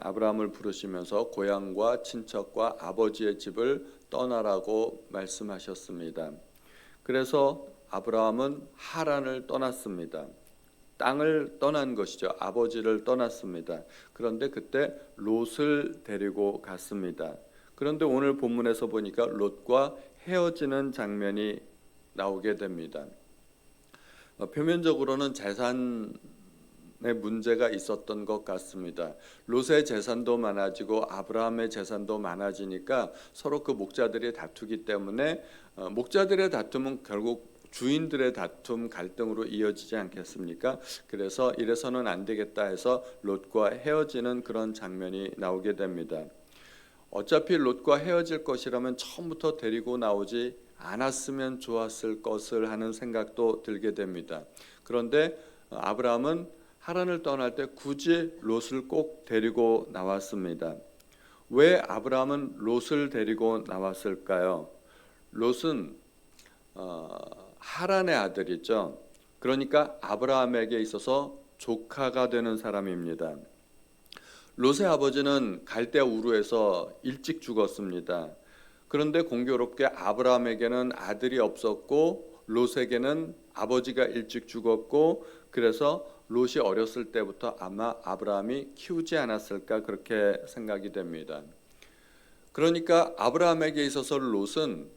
아브라함을 부르시면서 고향과 친척과 아버지의 집을 떠나라고 말씀하셨습니다. 그래서 아브라함은 하란을 떠났습니다. 땅을 떠난 것이죠. 아버지를 떠났습니다. 그런데 그때 롯을 데리고 갔습니다. 그런데 오늘 본문에서 보니까 롯과 헤어지는 장면이 나오게 됩니다. 표면적으로는 재산의 문제가 있었던 것 같습니다. 롯의 재산도 많아지고 아브라함의 재산도 많아지니까 서로 그 목자들이 다투기 때문에 목자들의 다툼은 결국 주인들의 다툼, 갈등으로 이어지지 않겠습니까? 그래서 이래서는 안 되겠다 해서 롯과 헤어지는 그런 장면이 나오게 됩니다. 어차피 롯과 헤어질 것이라면 처음부터 데리고 나오지 않았으면 좋았을 것을 하는 생각도 들게 됩니다. 그런데 아브라함은 하란을 떠날 때 굳이 롯을 꼭 데리고 나왔습니다. 왜 아브라함은 롯을 데리고 나왔을까요? 롯은 하란의 아들이죠. 그러니까 아브라함에게 있어서 조카가 되는 사람입니다. 롯의 아버지는 갈대아 우르에서 일찍 죽었습니다. 그런데 공교롭게 아브라함에게는 아들이 없었고 롯에게는 아버지가 일찍 죽었고, 그래서 롯이 어렸을 때부터 아마 아브라함이 키우지 않았을까 그렇게 생각이 됩니다. 그러니까 아브라함에게 있어서 롯은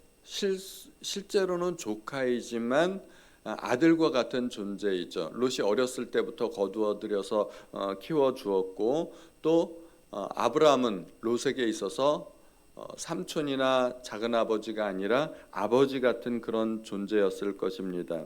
실제로는 조카이지만 아들과 같은 존재이죠. 롯이 어렸을 때부터 거두어들여서 키워주었고, 또 아브라함은 롯에게 있어서 삼촌이나 작은아버지가 아니라 아버지 같은 그런 존재였을 것입니다.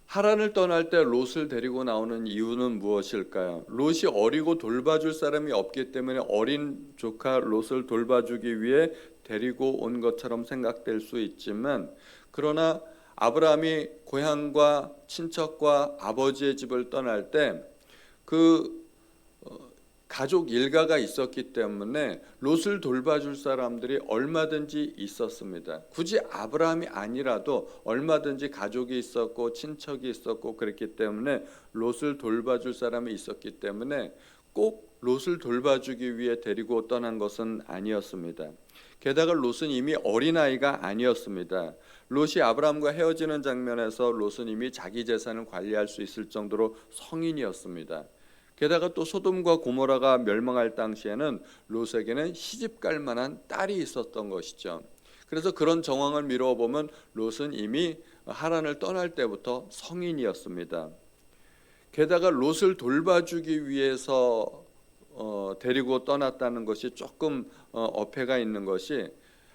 하란을 떠날 때 롯을 데리고 나오는 이유는 무엇일까요? 롯이 어리고 돌봐줄 사람이 없기 때문에 어린 조카 롯을 돌봐주기 위해 데리고 온 것처럼 생각될 수 있지만, 그러나 아브라함이 고향과 친척과 아버지의 집을 떠날 때 그 가족 일가가 있었기 때문에 롯을 돌봐줄 사람들이 얼마든지 있었습니다. 굳이 아브라함이 아니라도 얼마든지 가족이 있었고 친척이 있었고 그랬기 때문에 롯을 돌봐줄 사람이 있었기 때문에 꼭 롯을 돌봐주기 위해 데리고 떠난 것은 아니었습니다. 게다가 롯은 이미 어린아이가 아니었습니다. 롯이 아브라함과 헤어지는 장면에서 롯은 이미 자기 재산을 관리할 수 있을 정도로 성인이었습니다. 게다가 또 소돔과 고모라가 멸망할 당시에는 롯에게는 시집갈 만한 딸이 있었던 것이죠. 그래서 그런 정황을 미루어 보면 롯은 이미 하란을 떠날 때부터 성인이었습니다. 게다가 롯을 돌봐주기 위해서 데리고 떠났다는 것이 조금 어폐가 있는 것이,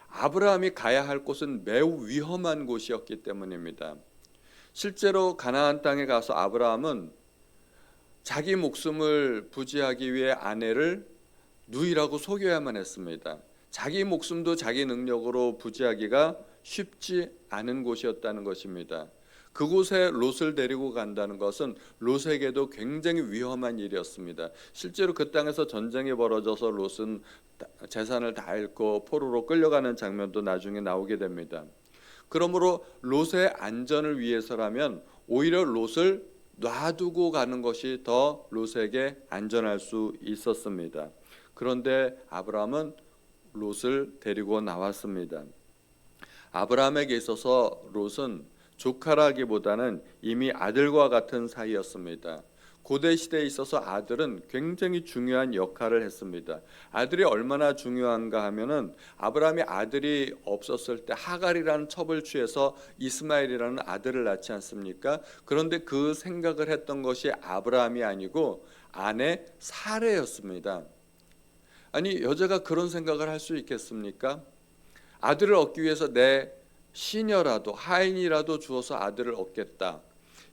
아브라함이 가야 할 곳은 매우 위험한 곳이었기 때문입니다. 실제로 가나안 땅에 가서 아브라함은 자기 목숨을 부지하기 위해 아내를 누이라고 속여야만 했습니다. 자기 목숨도 자기 능력으로 부지하기가 쉽지 않은 곳이었다는 것입니다. 그곳에 롯을 데리고 간다는 것은 롯에게도 굉장히 위험한 일이었습니다. 실제로 그 땅에서 전쟁이 벌어져서 롯은 재산을 다 잃고 포로로 끌려가는 장면도 나중에 나오게 됩니다. 그러므로 롯의 안전을 위해서라면 오히려 롯을 놔두고 가는 것이 더 롯에게 안전할 수 있었습니다. 그런데 아브라함은 롯을 데리고 나왔습니다. 아브라함에게 있어서 롯은 조카라기보다는 이미 아들과 같은 사이였습니다. 고대 시대에 있어서 아들은 굉장히 중요한 역할을 했습니다. 아들이 얼마나 중요한가 하면은 아브라함이 아들이 없었을 때 하갈이라는 첩을 취해서 이스마엘이라는 아들을 낳지 않습니까? 그런데 그 생각을 했던 것이 아브라함이 아니고 아내 사레였습니다. 아니, 여자가 그런 생각을 할 수 있겠습니까? 아들을 얻기 위해서 내 시녀라도 하인이라도 주어서 아들을 얻겠다.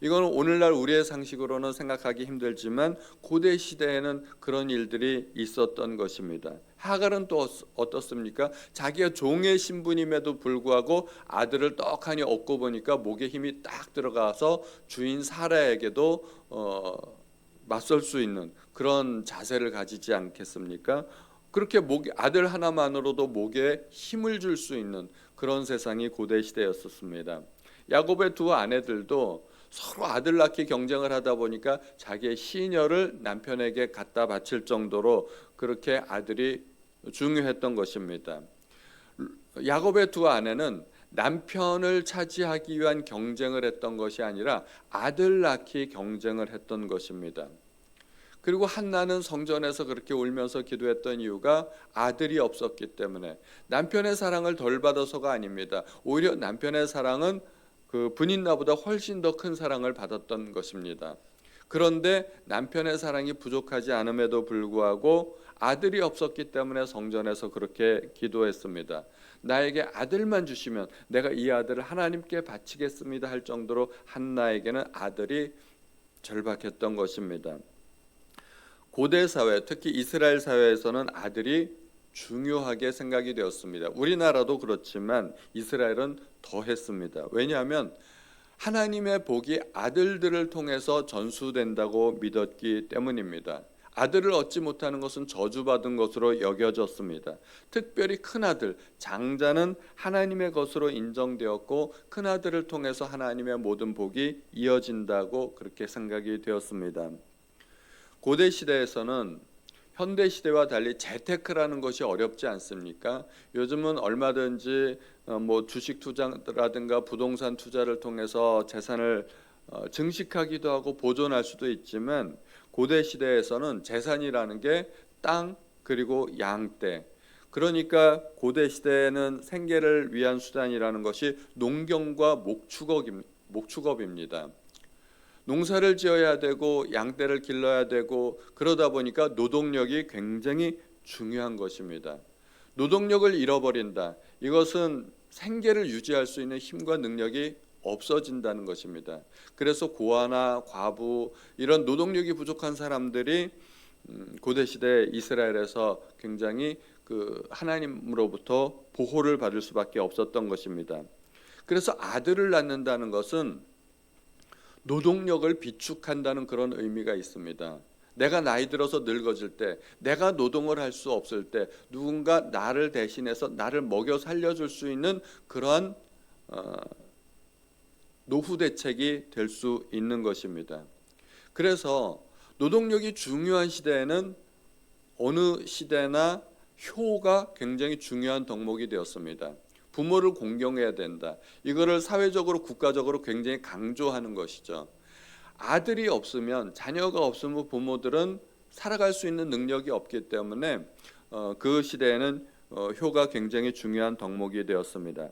이거는 오늘날 우리의 상식으로는 생각하기 힘들지만 고대 시대에는 그런 일들이 있었던 것입니다. 하갈은 또 어떻습니까? 자기가 종의 신분임에도 불구하고 아들을 떡하니 얻고 보니까 목에 힘이 딱 들어가서 주인 사라에게도 맞설 수 있는 그런 자세를 가지지 않겠습니까? 그렇게 아들 하나만으로도 목에 힘을 줄 수 있는 그런 세상이 고대 시대였었습니다. 야곱의 두 아내들도 서로 아들 낳기 경쟁을 하다 보니까 자기의 시녀를 남편에게 갖다 바칠 정도로 그렇게 아들이 중요했던 것입니다. 야곱의 두 아내는 남편을 차지하기 위한 경쟁을 했던 것이 아니라 아들 낳기 경쟁을 했던 것입니다. 그리고 한나는 성전에서 그렇게 울면서 기도했던 이유가 아들이 없었기 때문에, 남편의 사랑을 덜 받아서가 아닙니다. 오히려 남편의 사랑은 그 분인나보다 훨씬 더 큰 사랑을 받았던 것입니다. 그런데 남편의 사랑이 부족하지 않음에도 불구하고 아들이 없었기 때문에 성전에서 그렇게 기도했습니다. 나에게 아들만 주시면 내가 이 아들을 하나님께 바치겠습니다 할 정도로 한나에게는 아들이 절박했던 것입니다. 고대 사회, 특히 이스라엘 사회에서는 아들이 중요하게 생각이 되었습니다. 우리나라도 그렇지만 이스라엘은 더 했습니다. 왜냐하면 하나님의 복이 아들들을 통해서 전수된다고 믿었기 때문입니다. 아들을 얻지 못하는 것은 저주받은 것으로 여겨졌습니다. 특별히 큰아들, 장자는 하나님의 것으로 인정되었고 큰아들을 통해서 하나님의 모든 복이 이어진다고 그렇게 생각이 되었습니다. 고대 시대에서는 현대 시대와 달리 재테크라는 것이 어렵지 않습니까? 요즘은 얼마든지 뭐 주식 투자라든가 부동산 투자를 통해서 재산을 증식하기도 하고 보존할 수도 있지만, 고대 시대에서는 재산이라는 게 땅 그리고 양떼, 그러니까 고대 시대에는 생계를 위한 수단이라는 것이 농경과 목축업입니다. 농사를 지어야 되고 양떼를 길러야 되고 그러다 보니까 노동력이 굉장히 중요한 것입니다. 노동력을 잃어버린다. 이것은 생계를 유지할 수 있는 힘과 능력이 없어진다는 것입니다. 그래서 고아나 과부, 이런 노동력이 부족한 사람들이 고대 시대 이스라엘에서 굉장히 하나님으로부터 보호를 받을 수밖에 없었던 것입니다. 그래서 아들을 낳는다는 것은 노동력을 비축한다는 그런 의미가 있습니다. 내가 나이 들어서 늙어질 때, 내가 노동을 할 수 없을 때 누군가 나를 대신해서 나를 먹여 살려줄 수 있는 그러한 노후 대책이 될 수 있는 것입니다. 그래서 노동력이 중요한 시대에는 어느 시대나 효가 굉장히 중요한 덕목이 되었습니다. 부모를 공경해야 된다. 이거를 사회적으로 국가적으로 굉장히 강조하는 것이죠. 아들이 없으면, 자녀가 없으면 부모들은 살아갈 수 있는 능력이 없기 때문에 그 시대에는 효가 굉장히 중요한 덕목이 되었습니다.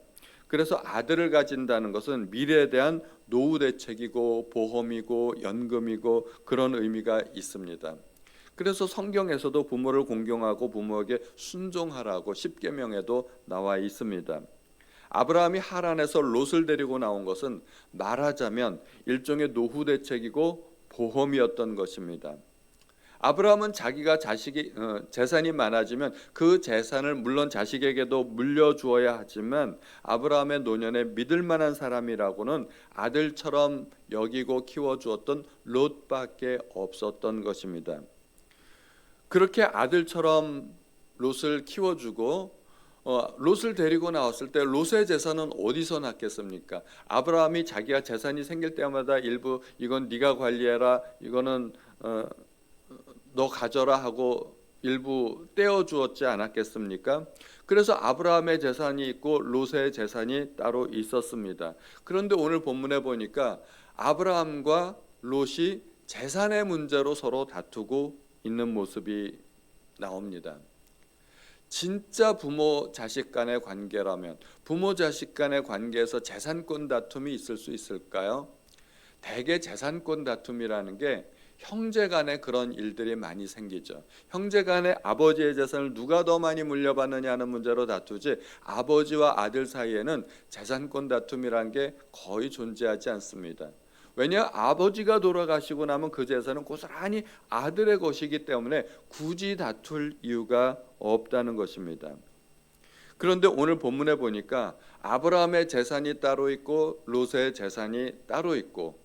그래서 아들을 가진다는 것은 미래에 대한 노후 대책이고 보험이고 연금이고 그런 의미가 있습니다. 그래서 성경에서도 부모를 공경하고 부모에게 순종하라고 십계명에도 나와 있습니다. 아브라함이 하란에서 롯을 데리고 나온 것은 말하자면 일종의 노후 대책이고 보험이었던 것입니다. 아브라함은 자기가 재산이 많아지면 그 재산을 물론 자식에게도 물려주어야 하지만, 아브라함의 노년에 믿을 만한 사람이라고는 아들처럼 여기고 키워주었던 롯밖에 없었던 것입니다. 그렇게 아들처럼 롯을 키워주고 롯을 데리고 나왔을 때 롯의 재산은 어디서 났겠습니까? 아브라함이 자기가 재산이 생길 때마다 일부 이건 네가 관리해라, 이거는 너 가져라 하고 일부 떼어주었지 않았겠습니까? 그래서 아브라함의 재산이 있고 롯의 재산이 따로 있었습니다. 그런데 오늘 본문에 보니까 아브라함과 롯이 재산의 문제로 서로 다투고 있는 모습이 나옵니다. 진짜 부모 자식 간의 관계라면, 부모 자식 간의 관계에서 재산권 다툼이 있을 수 있을까요? 대개 재산권 다툼이라는 게 형제 간에 그런 일들이 많이 생기죠. 형제 간에 아버지의 재산을 누가 더 많이 물려받느냐 하는 문제로 다투지, 아버지와 아들 사이에는 재산권 다툼이라는 게 거의 존재하지 않습니다. 왜냐? 아버지가 돌아가시고 나면 그 재산은 고스란히 아들의 것이기 때문에 굳이 다툴 이유가 없다는 것입니다. 그런데 오늘 본문에 보니까 아브라함의 재산이 따로 있고 롯의 재산이 따로 있고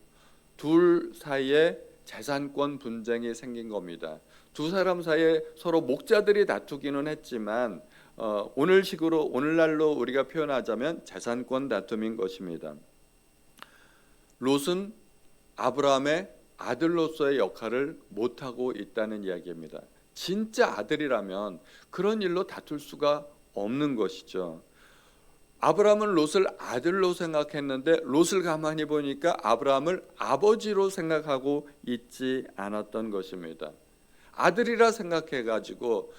둘 사이에 재산권 분쟁이 생긴 겁니다. 두 사람 사이에 서로 목자들이 다투기는 했지만 오늘날로 우리가 표현하자면 재산권 다툼인 것입니다. 롯은 아브라함의 아들로서의 역할을 못하고 있다는 이야기입니다. 진짜 아들이라면 그런 일로 다툴 수가 없는 것이죠. 아브라함은 롯을 아들로 생각했는데 롯을 가만히 보니까 아브라함을 아버지로 생각하고 있지 않았던 것입니다. 아들이라 생각해가지고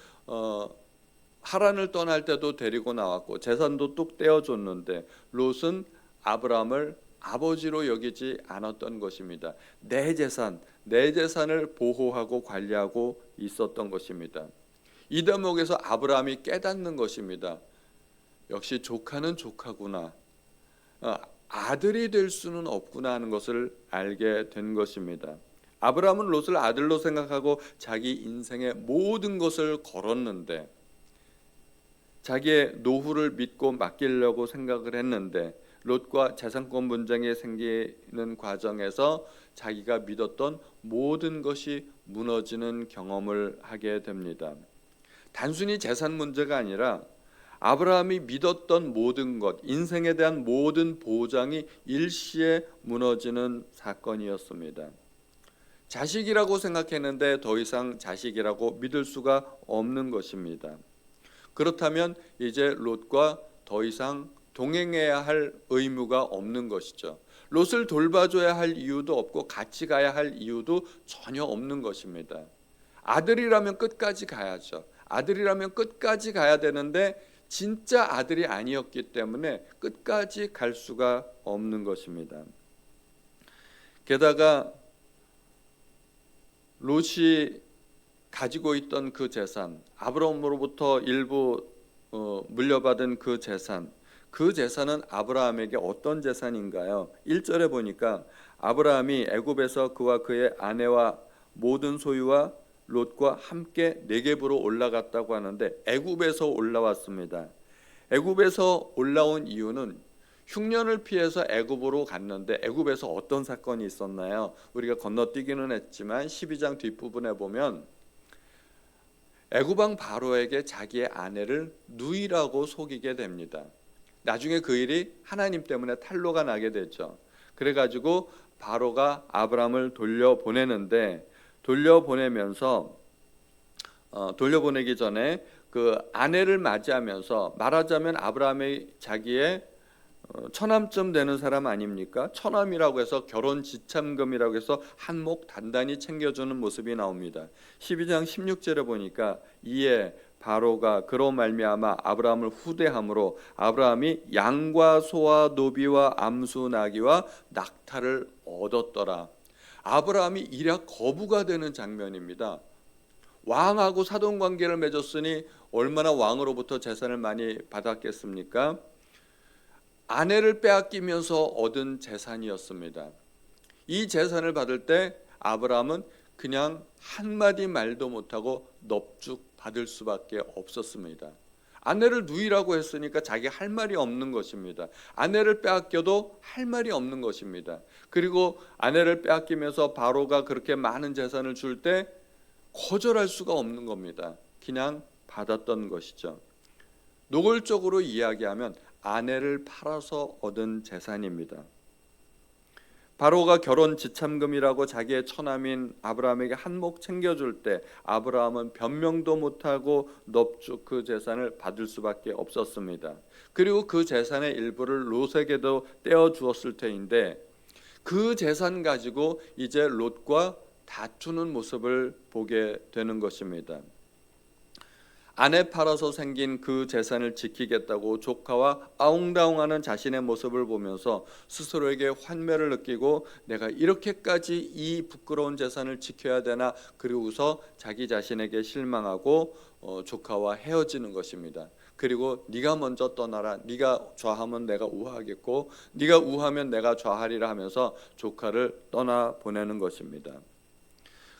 하란을 떠날 때도 데리고 나왔고 재산도 뚝 떼어줬는데 롯은 아브라함을 아버지로 여기지 않았던 것입니다. 내 재산을 보호하고 관리하고 있었던 것입니다. 이 대목에서 아브라함이 깨닫는 것입니다. 역시 조카는 조카구나. 아들이 될 수는 없구나 하는 것을 알게 된 것입니다. 아브라함은 롯을 아들로 생각하고 자기 인생의 모든 것을 걸었는데 자기의 노후를 믿고 맡기려고 생각을 했는데 롯과 재산권 분쟁이 생기는 과정에서 자기가 믿었던 모든 것이 무너지는 경험을 하게 됩니다. 단순히 재산 문제가 아니라 아브라함이 믿었던 모든 것, 인생에 대한 모든 보장이 일시에 무너지는 사건이었습니다. 자식이라고 생각했는데 더 이상 자식이라고 믿을 수가 없는 것입니다. 그렇다면 이제 롯과 더 이상 동행해야 할 의무가 없는 것이죠. 롯을 돌봐줘야 할 이유도 없고 같이 가야 할 이유도 전혀 없는 것입니다. 아들이라면 끝까지 가야죠. 아들이라면 끝까지 가야 되는데 진짜 아들이 아니었기 때문에 끝까지 갈 수가 없는 것입니다. 게다가 롯이 가지고 있던 그 재산, 아브라함으로부터 일부 물려받은 그 재산은 아브라함에게 어떤 재산인가요? 1절에 보니까 아브라함이 애굽에서 그와 그의 아내와 모든 소유와 롯과 함께 네겝으로 올라갔다고 하는데 애굽에서 올라왔습니다. 애굽에서 올라온 이유는 흉년을 피해서 애굽으로 갔는데 애굽에서 어떤 사건이 있었나요? 우리가 건너뛰기는 했지만 12장 뒷부분에 보면 애굽왕 바로에게 자기의 아내를 누이라고 속이게 됩니다. 나중에 그 일이 하나님 때문에 탄로가 나게 되죠. 그래가지고 바로가 아브라함을 돌려보내기 전에 그 아내를 맞이하면서 말하자면 아브라함이 자기의 처남쯤 되는 사람 아닙니까? 처남이라고 해서 결혼 지참금이라고 해서 한몫 단단히 챙겨주는 모습이 나옵니다. 12장 16절에 보니까 이에 바로가 그로 말미암아 아브라함을 후대함으로 아브라함이 양과 소와 노비와 암수 나귀와 낙타를 얻었더라. 아브라함이 일약 거부가 되는 장면입니다. 왕하고 사돈관계를 맺었으니 얼마나 왕으로부터 재산을 많이 받았겠습니까? 아내를 빼앗기면서 얻은 재산이었습니다. 이 재산을 받을 때 아브라함은 그냥 한마디 말도 못하고 넙죽 받을 수밖에 없었습니다. 아내를 누이라고 했으니까 자기 할 말이 없는 것입니다. 아내를 빼앗겨도 할 말이 없는 것입니다. 그리고 아내를 빼앗기면서 바로가 그렇게 많은 재산을 줄 때 거절할 수가 없는 겁니다. 그냥 받았던 것이죠. 노골적으로 이야기하면 아내를 팔아서 얻은 재산입니다. 바로가 결혼 지참금이라고 자기의 처남인 아브라함에게 한몫 챙겨줄 때 아브라함은 변명도 못하고 넙죽 그 재산을 받을 수밖에 없었습니다. 그리고 그 재산의 일부를 롯에게도 떼어주었을 터인데 그 재산 가지고 이제 롯과 다투는 모습을 보게 되는 것입니다. 아내 팔아서 생긴 그 재산을 지키겠다고 조카와 아웅다웅하는 자신의 모습을 보면서 스스로에게 환멸을 느끼고 내가 이렇게까지 이 부끄러운 재산을 지켜야 되나, 그리고서 자기 자신에게 실망하고 조카와 헤어지는 것입니다. 그리고 네가 먼저 떠나라, 네가 좌하면 내가 우하겠고 네가 우하면 내가 좌하리라 하면서 조카를 떠나보내는 것입니다.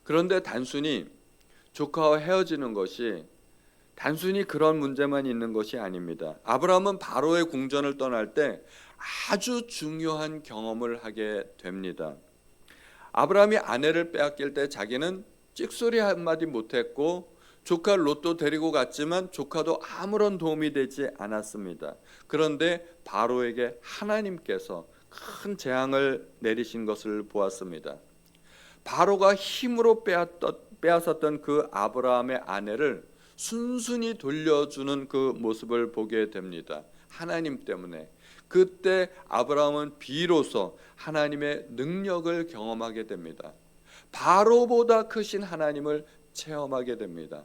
그런데 단순히 조카와 헤어지는 것이 단순히 그런 문제만 있는 것이 아닙니다. 아브라함은 바로의 궁전을 떠날 때 아주 중요한 경험을 하게 됩니다. 아브라함이 아내를 빼앗길 때 자기는 찍소리 한마디 못했고 조카 롯도 데리고 갔지만 조카도 아무런 도움이 되지 않았습니다. 그런데 바로에게 하나님께서 큰 재앙을 내리신 것을 보았습니다. 바로가 힘으로 빼앗았던 그 아브라함의 아내를 순순히 돌려주는 그 모습을 보게 됩니다. 하나님 때문에. 그때 아브라함은 비로소 하나님의 능력을 경험하게 됩니다. 바로보다 크신 하나님을 체험하게 됩니다.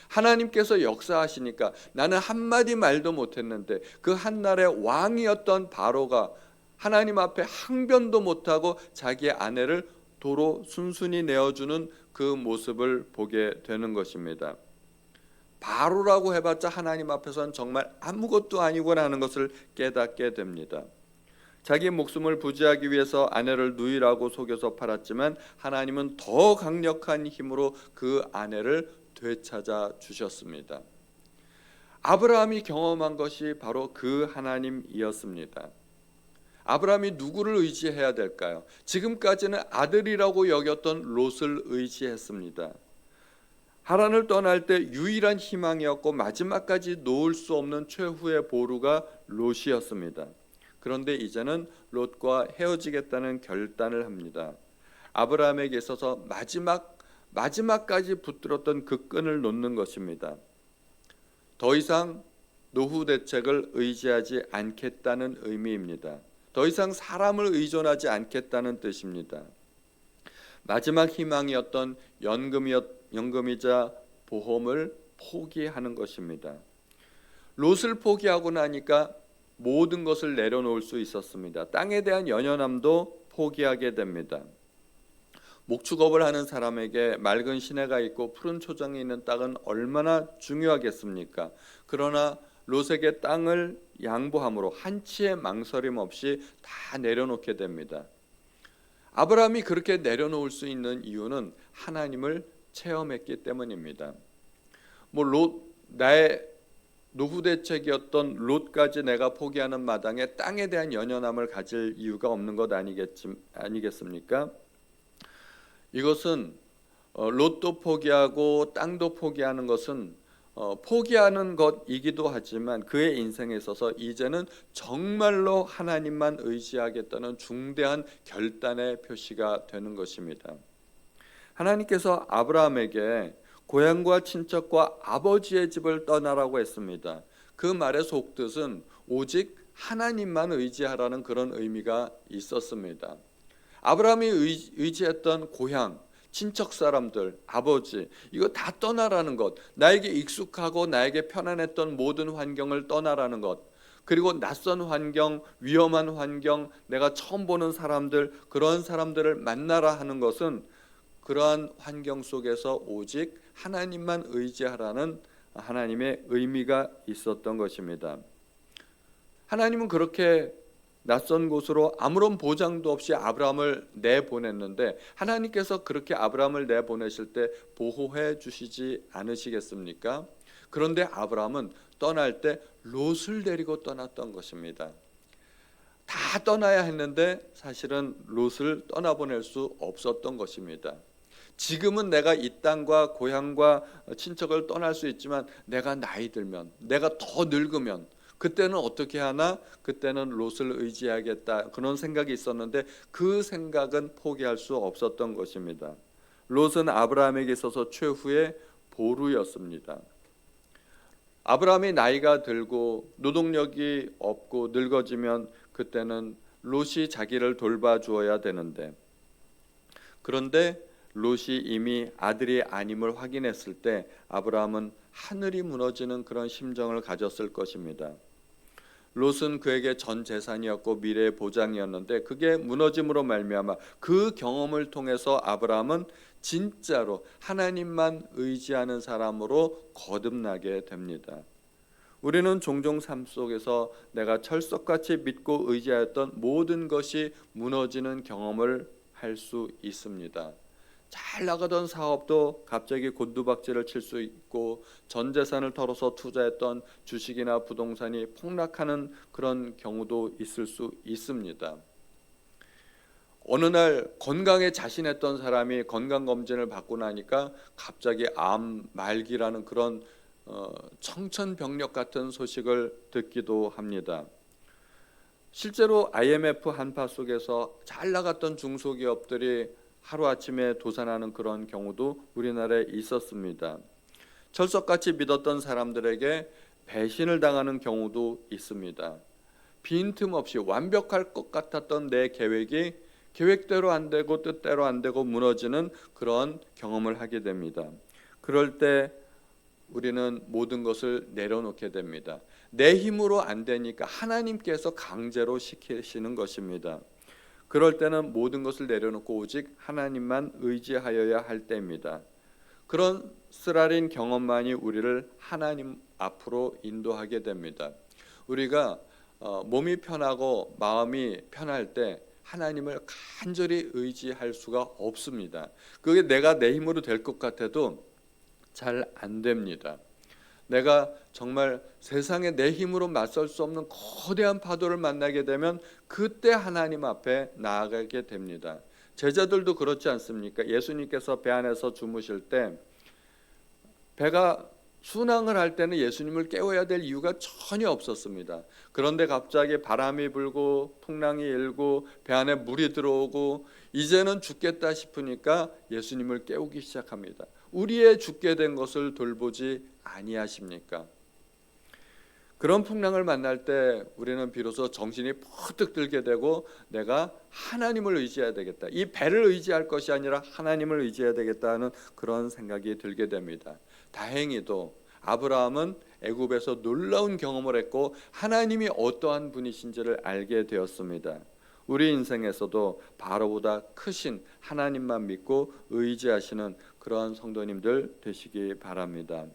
하나님께서 역사하시니까 나는 한마디 말도 못했는데 그 한날의 왕이었던 바로가 하나님 앞에 항변도 못하고 자기의 아내를 도로 순순히 내어주는 그 모습을 보게 되는 것입니다. 바로라고 해봤자 하나님 앞에서는 정말 아무것도 아니구나 하는 것을 깨닫게 됩니다. 자기 목숨을 부지하기 위해서 아내를 누이라고 속여서 팔았지만 하나님은 더 강력한 힘으로 그 아내를 되찾아 주셨습니다. 아브라함이 경험한 것이 바로 그 하나님이었습니다. 아브라함이 누구를 의지해야 될까요? 지금까지는 아들이라고 여겼던 롯을 의지했습니다. 하란을 떠날 때 유일한 희망이었고 마지막까지 놓을 수 없는 최후의 보루가 롯이었습니다. 그런데 이제는 롯과 헤어지겠다는 결단을 합니다. 아브라함에게 있어서 마지막까지 붙들었던 그 끈을 놓는 것입니다. 더 이상 노후 대책을 의지하지 않겠다는 의미입니다. 더 이상 사람을 의존하지 않겠다는 뜻입니다. 마지막 희망이었던 연금이자 보험을 포기하는 것입니다. 롯을 포기하고 나니까 모든 것을 내려놓을 수 있었습니다. 땅에 대한 연연함도 포기하게 됩니다. 목축업을 하는 사람에게 맑은 시내가 있고 푸른 초장이 있는 땅은 얼마나 중요하겠습니까? 그러나 롯에게 땅을 양보함으로 한치의 망설임 없이 다 내려놓게 됩니다. 아브라함이 그렇게 내려놓을 수 있는 이유는 하나님을 체험했기 때문입니다. 나의 노후 대책이었던 롯까지 내가 포기하는 마당에 땅에 대한 연연함을 가질 이유가 없는 것 아니겠습니까? 이것은 롯도 포기하고 땅도 포기하는 것은 포기하는 것이기도 하지만 그의 인생에 있어서 이제는 정말로 하나님만 의지하겠다는 중대한 결단의 표시가 되는 것입니다. 하나님께서 아브라함에게 고향과 친척과 아버지의 집을 떠나라고 했습니다. 그 말의 속뜻은 오직 하나님만 의지하라는 그런 의미가 있었습니다. 아브라함이 의지했던 고향, 친척 사람들, 아버지, 이거 다 떠나라는 것, 나에게 익숙하고 나에게 편안했던 모든 환경을 떠나라는 것, 그리고 낯선 환경, 위험한 환경, 내가 처음 보는 사람들, 그런 사람들을 만나라 하는 것은 그러한 환경 속에서 오직 하나님만 의지하라는 하나님의 의미가 있었던 것입니다. 하나님은 그렇게 낯선 곳으로 아무런 보장도 없이 아브라함을 내보냈는데 하나님께서 그렇게 아브라함을 내보내실 때 보호해 주시지 않으시겠습니까? 그런데 아브라함은 떠날 때 롯을 데리고 떠났던 것입니다. 다 떠나야 했는데 사실은 롯을 떠나보낼 수 없었던 것입니다. 지금은 내가 이 땅과 고향과 친척을 떠날 수 있지만 내가 나이 들면, 내가 더 늙으면 그때는 어떻게 하나? 그때는 롯을 의지하겠다 그런 생각이 있었는데 그 생각은 포기할 수 없었던 것입니다. 롯은 아브라함에게 있어서 최후의 보루였습니다. 아브라함이 나이가 들고 노동력이 없고 늙어지면 그때는 롯이 자기를 돌봐주어야 되는데, 그런데 롯이 이미 아들이 아님을 확인했을 때 아브라함은 하늘이 무너지는 그런 심정을 가졌을 것입니다. 롯은 그에게 전 재산이었고 미래의 보장이었는데 그게 무너짐으로 말미암아 그 경험을 통해서 아브라함은 진짜로 하나님만 의지하는 사람으로 거듭나게 됩니다. 우리는 종종 삶 속에서 내가 철석같이 믿고 의지하였던 모든 것이 무너지는 경험을 할 수 있습니다. 잘 나가던 사업도 갑자기 곤두박질을 칠 수 있고 전 재산을 털어서 투자했던 주식이나 부동산이 폭락하는 그런 경우도 있을 수 있습니다. 어느 날 건강에 자신했던 사람이 건강검진을 받고 나니까 갑자기 암 말기라는 그런 청천벽력 같은 소식을 듣기도 합니다. 실제로 IMF 한파 속에서 잘 나갔던 중소기업들이 하루아침에 도산하는 그런 경우도 우리나라에 있었습니다. 철석같이 믿었던 사람들에게 배신을 당하는 경우도 있습니다. 빈틈없이 완벽할 것 같았던 내 계획이 계획대로 안 되고 뜻대로 안 되고 무너지는 그런 경험을 하게 됩니다. 그럴 때 우리는 모든 것을 내려놓게 됩니다. 내 힘으로 안 되니까 하나님께서 강제로 시키시는 것입니다. 그럴 때는 모든 것을 내려놓고 오직 하나님만 의지하여야 할 때입니다. 그런 쓰라린 경험만이 우리를 하나님 앞으로 인도하게 됩니다. 우리가 몸이 편하고 마음이 편할 때 하나님을 간절히 의지할 수가 없습니다. 그게 내가 내 힘으로 될 것 같아도 잘 안 됩니다. 내가 정말 세상에 내 힘으로 맞설 수 없는 거대한 파도를 만나게 되면 그때 하나님 앞에 나아가게 됩니다. 제자들도 그렇지 않습니까? 예수님께서 배 안에서 주무실 때 배가 순항을 할 때는 예수님을 깨워야 될 이유가 전혀 없었습니다. 그런데 갑자기 바람이 불고 풍랑이 일고 배 안에 물이 들어오고 이제는 죽겠다 싶으니까 예수님을 깨우기 시작합니다. 우리의 죽게 된 것을 돌보지 아니하십니까? 그런 풍랑을 만날 때 우리는 비로소 정신이 퍼뜩 들게 되고 내가 하나님을 의지해야 되겠다. 이 배를 의지할 것이 아니라 하나님을 의지해야 되겠다는 그런 생각이 들게 됩니다. 다행히도 아브라함은 애굽에서 놀라운 경험을 했고 하나님이 어떠한 분이신지를 알게 되었습니다. 우리 인생에서도 바로보다 크신 하나님만 믿고 의지하시는 그러한 성도님들 되시기 바랍니다.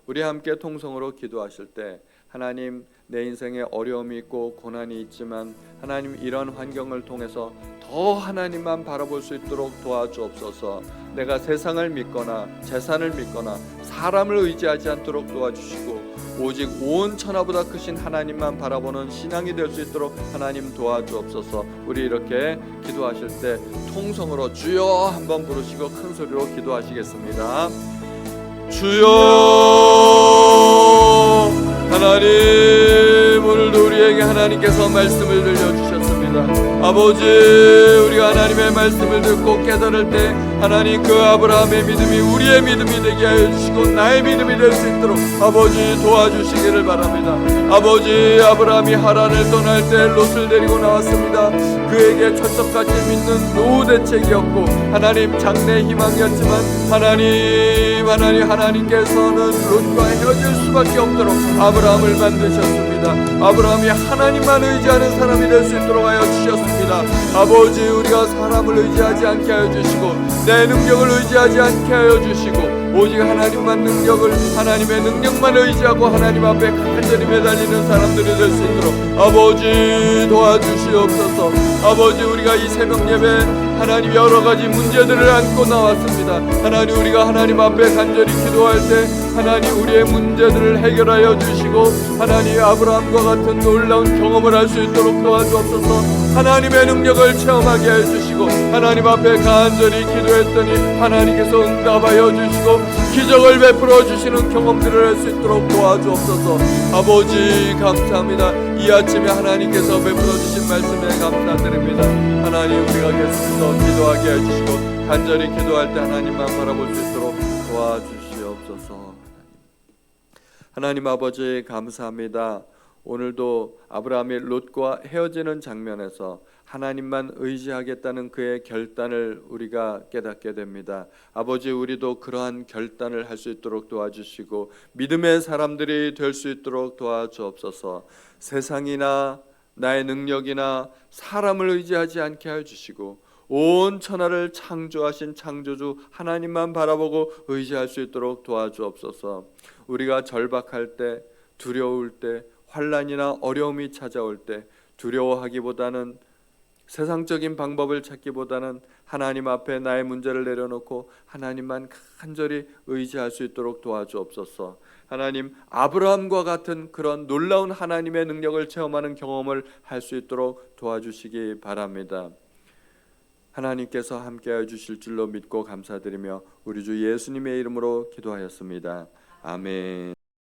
우리 함께 통성으로 기도하실 때 하나님, 내 인생에 어려움이 있고 고난이 있지만 하나님, 이런 환경을 통해서 더 하나님만 바라볼 수 있도록 도와주옵소서. 내가 세상을 믿거나 재산을 믿거나 사람을 의지하지 않도록 도와주시고 오직 온 천하보다 크신 하나님만 바라보는 신앙이 될 수 있도록 하나님 도와주옵소서. 우리 이렇게 기도하실 때 통성으로 주여 한번 부르시고 큰 소리로 기도하시겠습니다. 주여 하나님, 오늘도 우리에게 하나님께서 말씀을 들려주셨습니다. 아버지, 우리가 하나님의 말씀을 듣고 깨달을 때 하나님, 그 아브라함의 믿음이 우리의 믿음이 되게 하여 주시고 나의 믿음이 될 수 있도록 아버지 도와주시기를 바랍니다. 아버지, 아브라함이 하란을 떠날 때 롯을 데리고 나왔습니다. 그에게 철석같이 믿는 노후 대책이었고 하나님, 장래 희망이었지만 하나님께서는 롯과 헤어질 수밖에 없도록 아브라함을 만드셨습니다. 아브라함이 하나님만 의지하는 사람이 될 수 있도록 하여 주셨습니다. 아버지, 우리가 사람을 의지하지 않게 하여 주시고 내 능력을 의지하지 않게 하여 주시고 오직 하나님만 하나님의 능력만 의지하고 하나님 앞에 간절히 매달리는 사람들이 될 수 있도록 아버지 도와주시옵소서. 아버지, 우리가 이 새벽 예배 하나님 여러 가지 문제들을 안고 나왔습니다. 하나님, 우리가 하나님 앞에 간절히 기도할 때 하나님 우리의 문제들을 해결하여 주시고 하나님 아브라함과 같은 놀라운 경험을 할 수 있도록 도와주옵소서. 하나님의 능력을 체험하게 해주시고 하나님 앞에 간절히 기도했더니 하나님께서 응답하여 주시고 기적을 베풀어 주시는 경험들을 할 수 있도록 도와주옵소서. 아버지 감사합니다. 이 아침에 하나님께서 베풀어 주신 말씀에 감사드립니다. 하나님, 우리가 계속해서 기도하게 해주시고 간절히 기도할 때 하나님만 바라볼 수 있도록 도와주시옵소서. 하나님 아버지 감사합니다. 오늘도 아브라함이 롯과 헤어지는 장면에서 하나님만 의지하겠다는 그의 결단을 우리가 깨닫게 됩니다. 아버지, 우리도 그러한 결단을 할 수 있도록 도와주시고 믿음의 사람들이 될 수 있도록 도와주옵소서. 세상이나 나의 능력이나 사람을 의지하지 않게 해주시고 온 천하를 창조하신 창조주 하나님만 바라보고 의지할 수 있도록 도와주옵소서. 우리가 절박할 때, 두려울 때, 환난이나 어려움이 찾아올 때 두려워하기보다는 세상적인 방법을 찾기보다는 하나님 앞에 나의 문제를 내려놓고 하나님만 간절히 의지할 수 있도록 도와주옵소서. 하나님, 아브라함과 같은 그런 놀라운 하나님의 능력을 체험하는 경험을 할 수 있도록 도와주시기 바랍니다. 하나님께서 함께하여 주실 줄로 믿고 감사드리며 우리 주 예수님의 이름으로 기도하였습니다. 아멘.